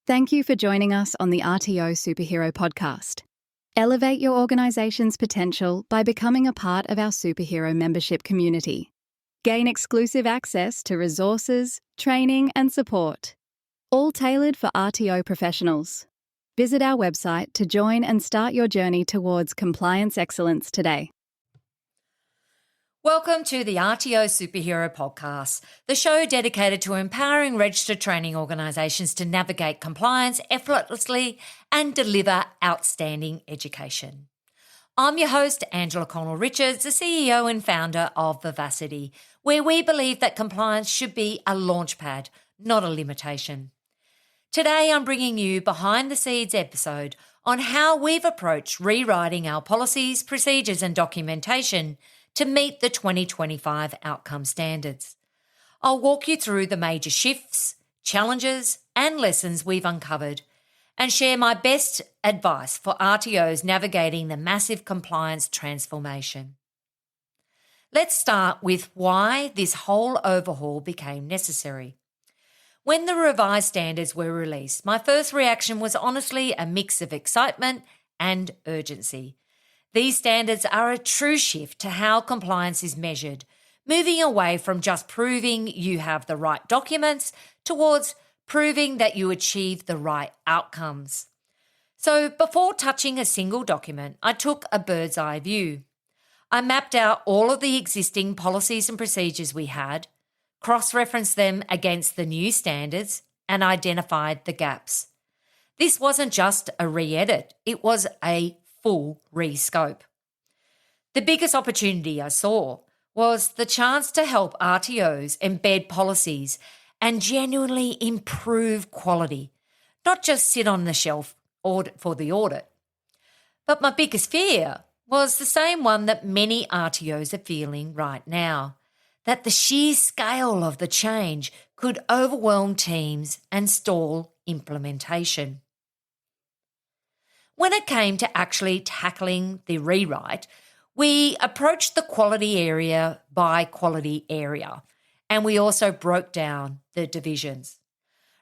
Thank you for joining us on the RTO Superhero Podcast. Elevate your organization's potential by becoming a part of our superhero membership community. Gain exclusive access to resources, training, and support, all tailored for RTO professionals. Visit our website to join and start your journey towards compliance excellence today. Welcome to the RTO Superhero Podcast, the show dedicated to empowering registered training organisations to navigate compliance effortlessly and deliver outstanding education. I'm your host, Angela Connell-Richards, the CEO and founder of Vivacity, where we believe that compliance should be a launchpad, not a limitation. Today, I'm bringing you behind the scenes episode on how we've approached rewriting our policies, procedures and documentation to meet the 2025 outcome standards. I'll walk you through the major shifts, challenges and lessons we've uncovered and share my best advice for RTOs navigating the massive compliance transformation. Let's start with why this whole overhaul became necessary. When the revised standards were released, my first reaction was honestly a mix of excitement and urgency. These standards are a true shift to how compliance is measured, moving away from just proving you have the right documents towards proving that you achieve the right outcomes. So before touching a single document, I took a bird's eye view. I mapped out all of the existing policies and procedures we had, cross-referenced them against the new standards, and identified the gaps. This wasn't just a re-edit, it was a full re-scope. The biggest opportunity I saw was the chance to help RTOs embed policies and genuinely improve quality, not just sit on the shelf for the audit. But my biggest fear was the same one that many RTOs are feeling right now, that the sheer scale of the change could overwhelm teams and stall implementation. When it came to actually tackling the rewrite, we approached the quality area by quality area, and we also broke down the divisions.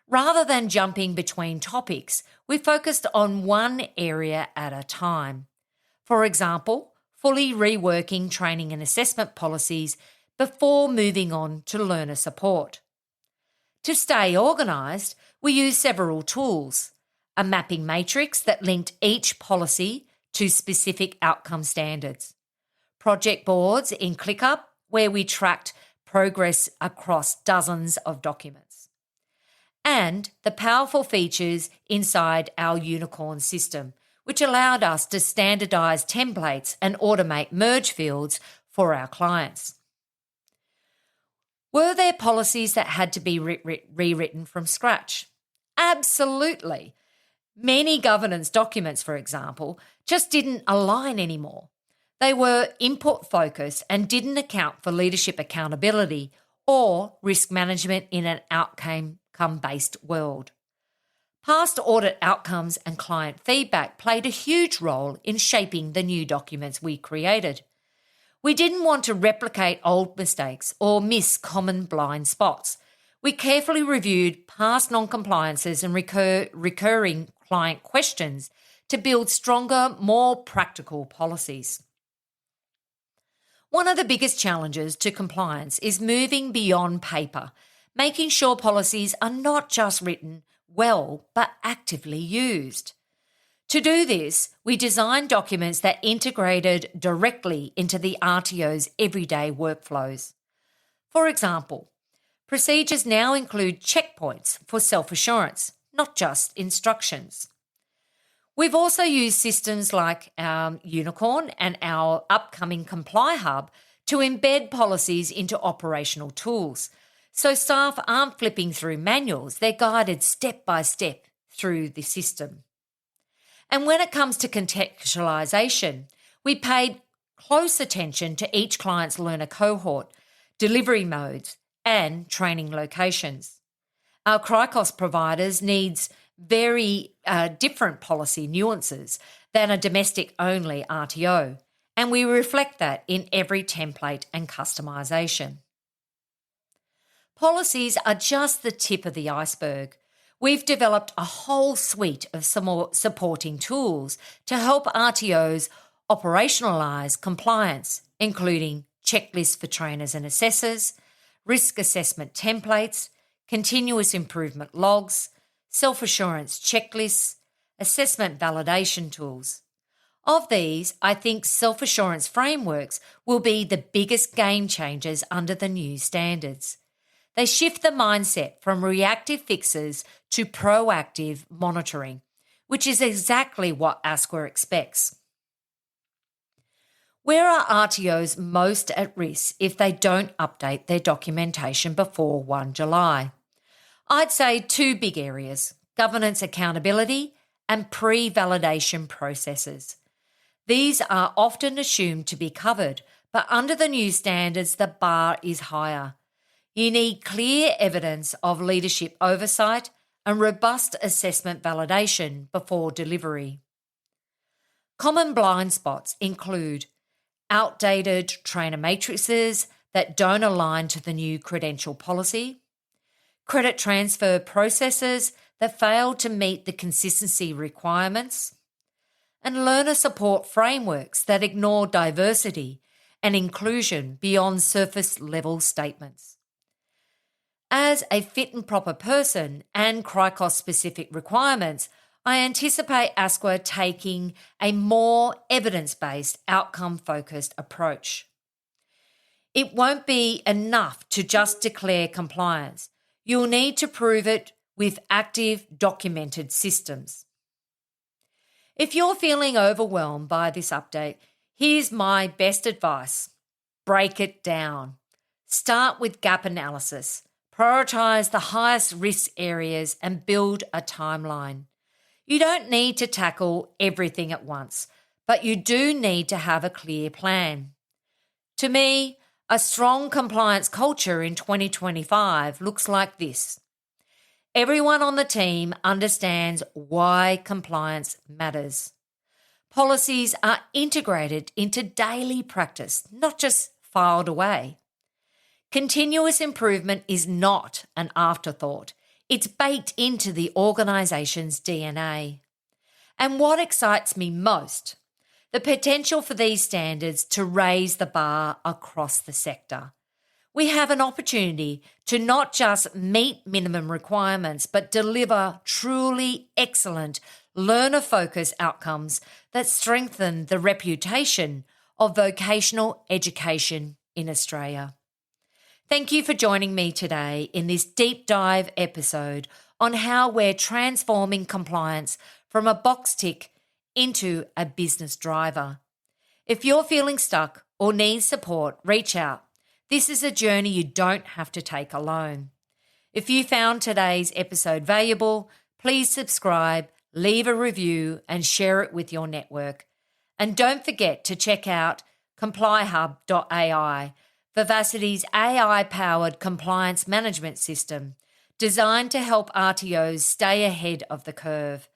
Rather than jumping between topics, we focused on one area at a time. For example, fully reworking training and assessment policies before moving on to learner support. To stay organised, we used several tools. A mapping matrix that linked each policy to specific outcome standards. Project boards in ClickUp where we tracked progress across dozens of documents. And the powerful features inside our Unicorn system, which allowed us to standardise templates and automate merge fields for our clients. Were there policies that had to be rewritten from scratch? Absolutely. Many governance documents, for example, just didn't align anymore. They were input-focused and didn't account for leadership accountability or risk management in an outcome-based world. Past audit outcomes and client feedback played a huge role in shaping the new documents we created. We didn't want to replicate old mistakes or miss common blind spots. We carefully reviewed past non-compliances and recurring client questions to build stronger, more practical policies. One of the biggest challenges to compliance is moving beyond paper, making sure policies are not just written well, but actively used. To do this, we designed documents that integrated directly into the RTO's everyday workflows. For example, procedures now include checkpoints for self-assurance, not just instructions. We've also used systems like our Unicorn and our upcoming Comply Hub to embed policies into operational tools, so staff aren't flipping through manuals, they're guided step by step through the system. And when it comes to contextualisation, we paid close attention to each client's learner cohort, delivery modes, and training locations. Our Cricos providers needs very different policy nuances than a domestic-only RTO, and we reflect that in every template and customisation. Policies are just the tip of the iceberg. We've developed a whole suite of supporting tools to help RTOs operationalise compliance, including checklists for trainers and assessors, risk assessment templates, continuous improvement logs, self-assurance checklists, assessment validation tools. Of these, I think self-assurance frameworks will be the biggest game changers under the new standards. They shift the mindset from reactive fixes to proactive monitoring, which is exactly what ASQA expects. Where are RTOs most at risk if they don't update their documentation before 1 July? I'd say two big areas: governance accountability and pre-validation processes. These are often assumed to be covered, but under the new standards, the bar is higher. You need clear evidence of leadership oversight and robust assessment validation before delivery. Common blind spots include outdated trainer matrices that don't align to the new credential policy, credit transfer processes that fail to meet the consistency requirements, and learner support frameworks that ignore diversity and inclusion beyond surface-level statements. As a fit and proper person and CRICOS-specific requirements, I anticipate ASQA taking a more evidence-based, outcome-focused approach. It won't be enough to just declare compliance. You'll need to prove it with active, documented systems. If you're feeling overwhelmed by this update, here's my best advice. Break it down. Start with gap analysis. Prioritise the highest risk areas and build a timeline. You don't need to tackle everything at once, but you do need to have a clear plan. To me, a strong compliance culture in 2025 looks like this. Everyone on the team understands why compliance matters. Policies are integrated into daily practice, not just filed away. Continuous improvement is not an afterthought. It's baked into the organisation's DNA. And what excites me most? The potential for these standards to raise the bar across the sector. We have an opportunity to not just meet minimum requirements, but deliver truly excellent learner-focused outcomes that strengthen the reputation of vocational education in Australia. Thank you for joining me today in this deep dive episode on how we're transforming compliance from a box tick into a business driver. If you're feeling stuck or need support, reach out. This is a journey you don't have to take alone. If you found today's episode valuable, please subscribe, leave a review, and share it with your network. And don't forget to check out complyhub.ai, Vivacity's AI-powered compliance management system, designed to help RTOs stay ahead of the curve.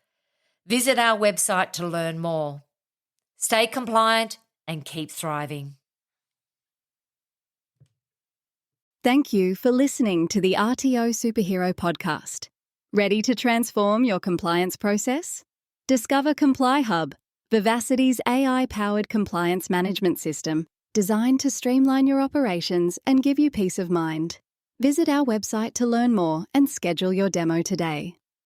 Visit our website to learn more. Stay compliant and keep thriving. Thank you for listening to the RTO Superhero podcast. Ready to transform your compliance process? Discover ComplyHub, Vivacity's AI-powered compliance management system, designed to streamline your operations and give you peace of mind. Visit our website to learn more and schedule your demo today.